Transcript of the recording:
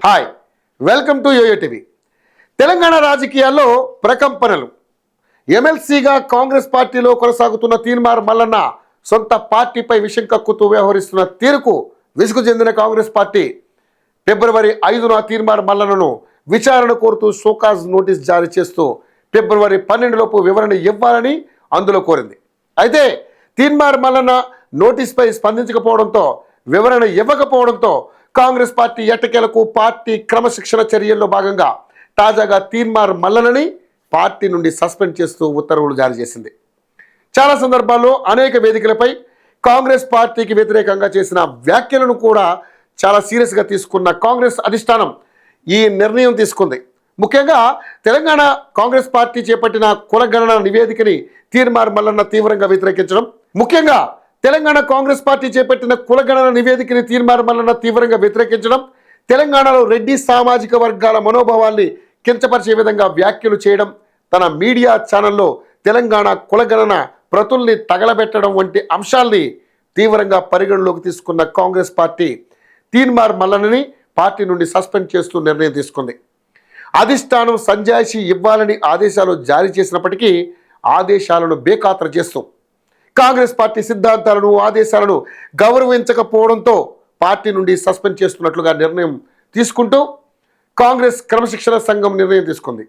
Hi, welcome to YoYo TV. Telangana రాజకీయాల్లో ప్రకంపనలు. ఎమ్మెల్సీగా కాంగ్రెస్ పార్టీలో కొనసాగుతున్న తీన్మార్ మల్లన్న సొంత పార్టీపై విషం కక్కుతూ వ్యవహరిస్తున్న తీరుకు విసుగు చెందిన కాంగ్రెస్ పార్టీ ఫిబ్రవరి 5న తీన్మార్ మల్లన్నను విచారణ కోరుతూ షోకాజ్ నోటీస్ జారీ చేస్తూ ఫిబ్రవరి 12 లోపు వివరణ ఇవ్వాలని అందులో కోరింది. అయితే తీన్మార్ మల్లన్న నోటీస్పై స్పందించకపోవడంతో, వివరణ ఇవ్వకపోవడంతో కాంగ్రెస్ పార్టీ ఎట్టకేలకు పార్టీ క్రమశిక్షణ చర్యల్లో భాగంగా తాజాగా తీన్మార్ మల్లన్నని పార్టీ నుండి సస్పెండ్ చేస్తూ ఉత్తర్వులు జారీ చేసింది. చాలా సందర్భాల్లో అనేక వేదికలపై కాంగ్రెస్ పార్టీకి వ్యతిరేకంగా చేసిన వ్యాఖ్యలను కూడా చాలా సీరియస్గా తీసుకున్న కాంగ్రెస్ అధిష్టానం ఈ నిర్ణయం తీసుకుంది. ముఖ్యంగా తెలంగాణ కాంగ్రెస్ పార్టీ చేపట్టిన కులగణన నివేదికని తీన్మార్ మల్లన్న తీవ్రంగా వ్యతిరేకించడం, ముఖ్యంగా తెలంగాణ కాంగ్రెస్ పార్టీ చేపట్టిన కులగణన నివేదికని తీన్మార్ మల్లన్న తీవ్రంగా వ్యతిరేకించడం, తెలంగాణలో రెడ్డి సామాజిక వర్గాల మనోభావాల్ని కించపరిచే విధంగా వ్యాఖ్యలు చేయడం, తన మీడియా ఛానల్లో తెలంగాణ కులగణన ప్రతుల్ని తగలబెట్టడం వంటి అంశాల్ని తీవ్రంగా పరిగణలోకి తీసుకున్న కాంగ్రెస్ పార్టీ తీన్మార్ మల్లన్నని పార్టీ నుండి సస్పెండ్ చేస్తూ నిర్ణయం తీసుకుంది. అధిష్టానం సంజాయిషి ఇవ్వాలని ఆదేశాలు జారీ చేసినప్పటికీ ఆదేశాలను బేఖాతరు చేస్తూ కాంగ్రెస్ పార్టీ సిద్ధాంతాలను, ఆదేశాలను గౌరవించకపోవడంతో పార్టీ నుండి సస్పెండ్ చేస్తున్నట్లుగా నిర్ణయం తీసుకుంటూ కాంగ్రెస్ క్రమశిక్షణ సంఘం నిర్ణయం తీసుకుంది.